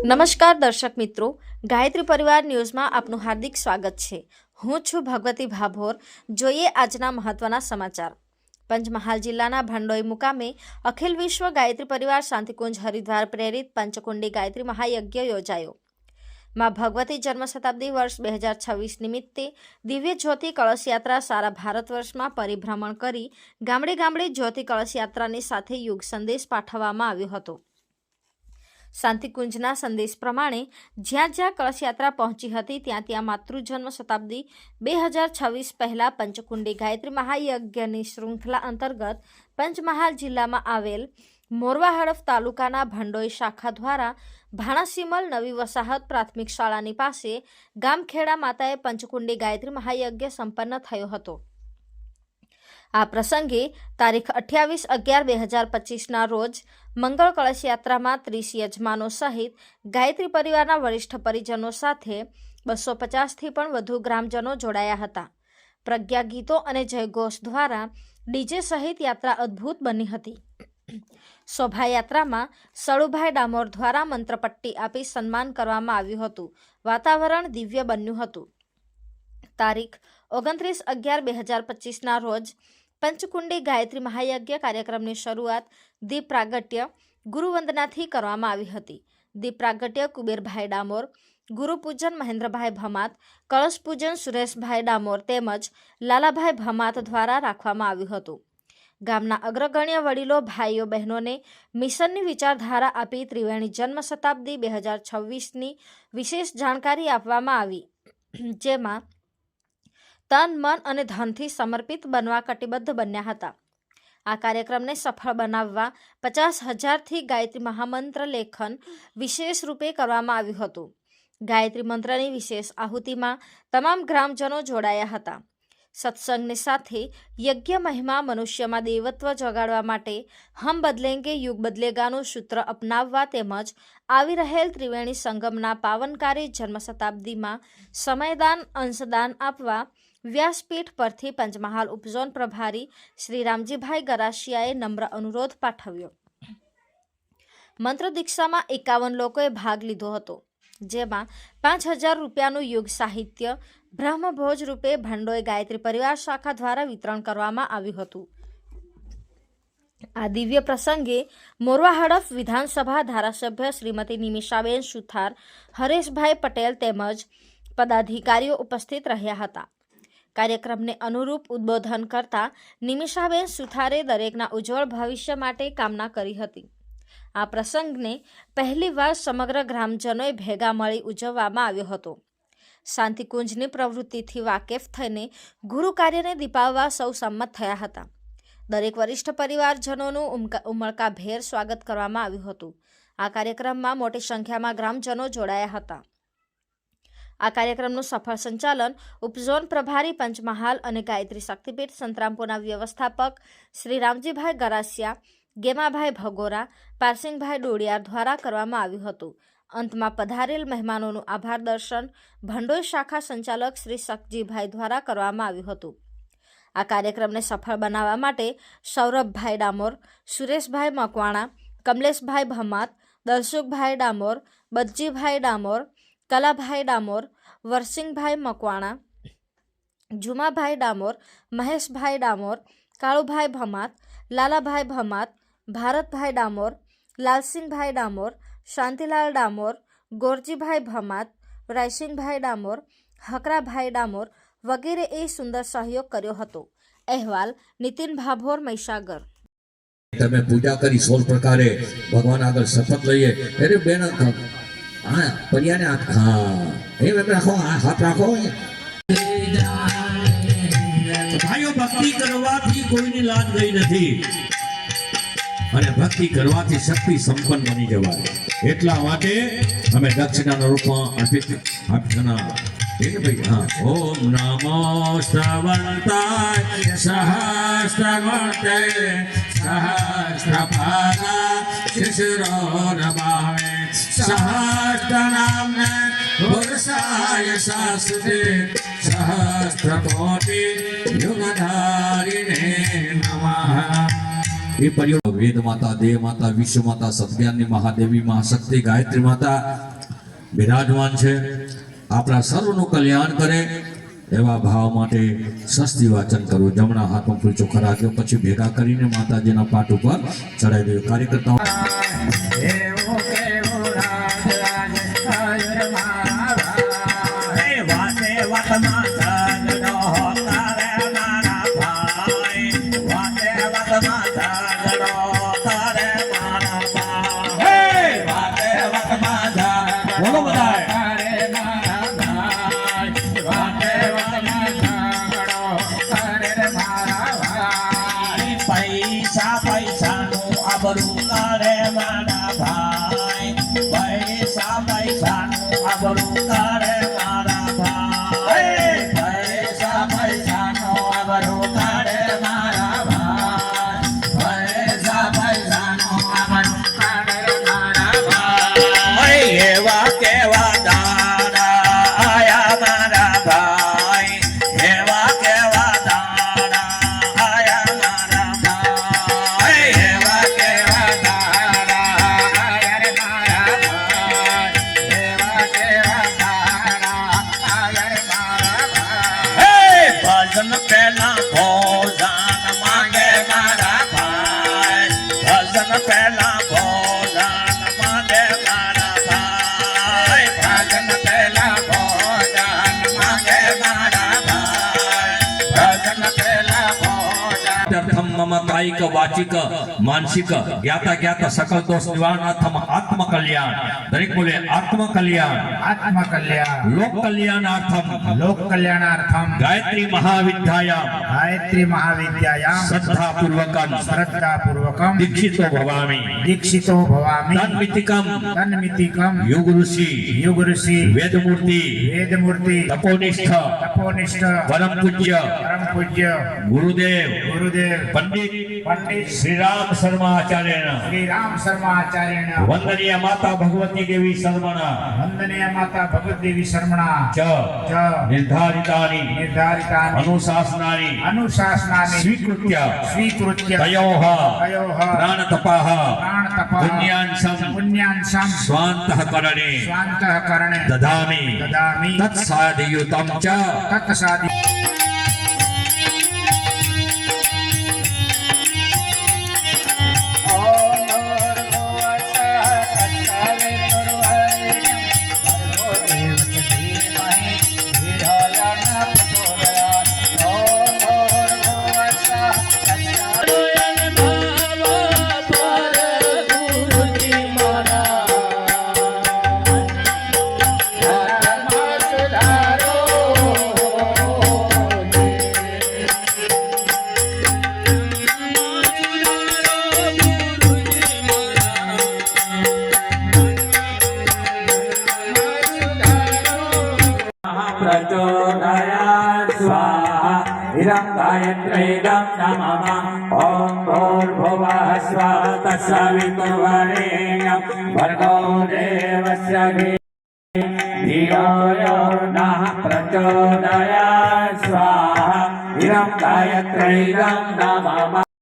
નમસ્કાર દર્શક મિત્રો, ગાયત્રી પરિવાર ન્યૂઝમાં આપનું હાર્દિક સ્વાગત છે। હું છું ભગવતી ભાભોર। જોઈએ આજના મહત્વના સમાચાર। પંચમહાલ જિલ્લાના ભંડોઈ મુકામે અખિલ વિશ્વ ગાયત્રી પરિવાર શાંતિકુંજ હરિદ્વાર પ્રેરિત પંચકુંડી ગાયત્રી મહાયજ્ઞ યોજાયો। માં ભગવતી જન્મ શતાબ્દી વર્ષ 2026 નિમિત્તે દિવ્ય જ્યોતિ કળશ યાત્રા સારા ભારત વર્ષમાં પરિભ્રમણ કરી ગામડે ગામડે જ્યોતિ કળશ યાત્રાની સાથે યુગ સંદેશ પાઠવવામાં આવ્યો હતો। શાંતિકુંજના સંદેશ પ્રમાણે જ્યાં જ્યાં કળશ યાત્રા પહોંચી હતી ત્યાં ત્યાં માતૃજન્મ શતાબ્દી 2026 પહેલા પંચકુંડી ગાયત્રી મહાયજ્ઞની શૃંખલા અંતર્ગત પંચમહાલ જિલ્લામાં આવેલ મોરવા હડફ તાલુકાના ભંડોઈ શાખા દ્વારા ભાણાસીમલ નવી વસાહત પ્રાથમિક શાળાની પાસે ગામખેડા માતાએ પંચકુંડી ગાયત્રી મહાયજ્ઞ સંપન્ન થયો હતો। આ પ્રસંગે તારીખ 28/11/2025ના રોજ મંગળ કળશ યાત્રામાં 30 યજમાનો સહિત ગાયત્રી પરિવારના વરિષ્ઠ પરિજનો સાથે 250થી પણ વધુ ગ્રામજનો જોડાયા હતા। પ્રજ્ઞા ગીતો અને જયઘોષ દ્વારા ડીજે સહિત યાત્રા અદ્ભુત બની હતી। શોભાયાત્રામાં સળુભાઈ ડામોર દ્વારા મંત્રપટ્ટી આપી સન્માન કરવામાં આવ્યું હતું। વાતાવરણ દિવ્ય બન્યું હતું। તારીખ 29/11/2025ના રોજ પંચકુંડી ગાયત્રી મહાયજ્ઞ કાર્યક્રમની શરૂઆત દીપ પ્રાગટ્ય ગુરુવંદનાથી કરવામાં આવી હતી। દીપ પ્રાગટ્ય કુબેરભાઈ ડામોર, ગુરુપૂજન મહેન્દ્રભાઈ ભમાત, કળશ પૂજન સુરેશભાઈ ડામોર તેમજ લાલાભાઈ ભમાત દ્વારા રાખવામાં આવ્યું હતું। ગામના અગ્રગણ્ય વડીલો ભાઈઓ બહેનોને મિશનની વિચારધારા આપી ત્રિવેણી જન્મ શતાબ્દી 2026ની વિશેષ જાણકારી આપવામાં આવી, જેમાં તન મન અને ધનથી સમર્પિત બનવા કટિબદ્ધ બન્યા હતા। આ કાર્યક્રમને સફળ બનાવવા 50,000થી ગાયત્રી મહામંત્ર લેખન વિશેષ રૂપે કરવામાં આવ્યું હતું। ગાયત્રી મંત્રની વિશેષ આહુતિમાં તમામ ગ્રામજનો જોડાયા હતા। સત્સંગની સાથે યજ્ઞ મહિમા મનુષ્યમાં દેવત્વ જગાડવા માટે હમ બદલેંગે યુગ બદલેગાનું સૂત્ર અપનાવવા તેમજ આવી રહેલ ત્રિવેણી સંગમના પાવનકારી જન્મ શતાબ્દીમાં સમયદાન અંશદાન આપવા વ્યાસપીઠ પરથી પંચમહાલ ઉપઝોન પ્રભારી શ્રી રામજીભાઈ ગરાસિયાએ નમ્ર અનુરોધ પાઠવ્યો। મંત્ર દીક્ષામાં 51 લોકોએ ભાગ લીધો હતો, જેમાં 5,000 રૂપિયાનું યુગ સાહિત્ય બ્રહ્મભોજ રૂપે ભંડોઈ ગાયત્રી પરિવાર શાખા દ્વારા વિતરણ કરવામાં આવ્યું હતું। આ દિવ્ય પ્રસંગે મોરવા હડફ વિધાનસભા ધારાસભ્ય શ્રીમતી નિમિષાબેન સુથાર, હરેશભાઈ પટેલ તેમજ પદાધિકારીઓ ઉપસ્થિત રહ્યા હતા। કાર્યક્રમને અનુરૂપ ઉદ્બોધન કરતા નિમિષાબેન સુથારે દરેકના ઉજ્જવળ ભવિષ્ય માટે કામના કરી હતી। આ પ્રસંગને પહેલીવાર સમગ્ર ગ્રામજનોએ ભેગા મળી ઉજવવામાં આવ્યો હતો। શાંતિકુંજની પ્રવૃત્તિથી વાકેફ થઈને ગુરુ કાર્યને દીપાવવા સૌ સંમત થયા હતા। દરેક વરિષ્ઠ પરિવારજનોનું ઉમળકાભેર સ્વાગત કરવામાં આવ્યું હતું। આ કાર્યક્રમમાં મોટી સંખ્યામાં ગ્રામજનો જોડાયા હતા। આ કાર્યક્રમનું સફળ સંચાલન ઉપઝોન પ્રભારી પંચમહાલ અને ગાયત્રી શક્તિપીઠ સંતરામપુરના વ્યવસ્થાપક શ્રી રામજીભાઈ ગરાસિયા, ગેમાભાઈ ભગોરા, પારસિંગભાઈ ડોડિયાર દ્વારા કરવામાં આવ્યું હતું। અંતમાં પધારેલ મહેમાનોનું આભાર દર્શન ભંડોઈ શાખા સંચાલક શ્રી શકજીભાઈ દ્વારા કરવામાં આવ્યું હતું। આ કાર્યક્રમને સફળ બનાવવા માટે સૌરભભાઈ ડામોર, સુરેશભાઈ મકવાણા, કમલેશભાઈ ભમાત, દલસુખભાઈ ડામોર, બદજીભાઈ ડામોર, કલાભાઈ ડામોર, વરસિંગભાઈ મકવાણા, જુમાભાઈ ડામોર, મહેશભાઈ ડામોર, કાળુભાઈ ભમાત, લાલાભાઈ ભમાત, ભારતભાઈ ડામોર, લાલસિંહભાઈ ડામોર, શાંતિલાલ ડામોર, ગોરજીભાઈ ભમાત, રાયસિંહભાઈ ડામોર, હકરાભાઈ ડામોર વગેરેએ સુંદર સહયોગ કર્યો હતો। અહેવાલ નીતિન ભાભોર, મહીસાગર। તમે પૂજા કરી 16 પ્રકારે ભગવાન આગળ શપથ લઈએ અરે બેન હા પરિયાને એમ રાખો હાથ રાખો। ભાઈઓ ભક્તિ કરવાથી કોઈની લાજ ગઈ નથી અને ભક્તિ કરવાથી શક્તિ સંપન્ન બની જવાય। એટલા માટે અમે દક્ષિણાના રૂપમાં અર્પણા ઓમ નમો શ્રવંતાય સહસ્રવંતે સહસ્રપાદા શિશિરોરભાવે સહસ્રનામને પુરુષાય શાસ્ત્રે સહસ્રકોટિ યુગધારિણે નમઃ। એ પરિવાર વેદ માતા, દેવ માતા, વિશ્વ માતા, સદજ્ઞાનની મહાદેવી, મહાશક્તિ, ગાયત્રી માતા બિરાજમાન છે. આપણા સર્વનું કલ્યાણ કરે એવા ભાવ માટે સ્વસ્તિ વાચન કરવું. જમણા હાથમાં ફૂલ ચોખા રાખ્યો, પછી ભેગા કરીને માતાજીના પાટ ઉપર ચડાવી દેવું. કાર્યકર્તાઓ બોલો બધાય. પૈસા પૈસાનું આબરૂ કરે મારા ભાઈ, પૈસા પૈસાનું આબરૂ કરે મારા ભાઈ, પૈસા પૈસાનું આબરૂ કરે મારા ભાઈ, પૈસા પૈસાનું આબરૂ કરે મારા ભાઈ. એવા કેવા દાડા આયા મારા ભાઈ, એવા કેવા દાડા આયા મારા ભાઈ, એવા કેવા દાડા આયા રે મારા ભાઈ, એવા કેવા દાડા આયા રે મારા ભાઈ. ભજન પહેલા ભોજન માંગે મારા ભાઈ, ભજન પહેલા ભોજન માંગે મારા ભાઈ, ભજન પહેલા ભોજન માંગે મારા ભાઈ, ભજન પહેલા ભોજન. અર્થમ મમ કાયિક વાચિક માનસિક જ્ઞાતા જ્ઞાતા સકલ દોષ નિવારણાર્થમ આત્મ કલ્યાણ. દરેક બોલે આત્મ કલ્યાણ. આત્મ કલ્યાણ લોક કલ્યાણાર્થમ લોક કલ્યાણાર્થમ ગાયત્રી મહાવિદ્યાયામ ગાયત્રી મહાવિદ્યાયામ શ્રદ્ધા પૂર્વકમ શ્રદ્ધા પૂર્વકમ દીક્ષિતો ભવામી દીક્ષિતો ભવામિ તન્મિતિકમ તન્મિતિકમ યુગ ઋષિ યુગ ઋષિ વેદમૂર્તિ વેદમૂર્તિ તપોનિષ્ઠ તપોનિષ્ઠ પરમ પૂજ્ય પરમ પૂજ્ય ગુરુદેવ ગુરુદેવ પંડિત પંડિત શ્રી રામ શર્મા આચાર્ય શ્રી રામ શર્મા આચાર્યના વંદનીય માતા ભગવતી દેવી શર્મણા વંદનીય માતા ભગવત દેવી શર્મણા ચ ચ નિર્ધારિતાની નિર્ધારિતાની અનુશાસનાની અનુશાસનાની સ્વીકૃત્ય સ્વીકૃત્ય તયોઃ તયોઃ પ્રાણતપાઃ પ્રાણતપઃ પુણ્યાંશમ પુણ્યાંશમ સ્વાંતઃકરણે સ્વાંતઃકરણે દદામિ દદામિ તત્સાદયુતમ ચ તત્સાદિ प्रचोदयात् स्वाहा इदं गायत्रीदं नमः ॐ भूर्भुवः स्वः तत्सवितुर्वरेण्यं भर्गो देवस्य धियो यो नः प्रचोदयात् स्वाहा इदं गायत्रीदं नमः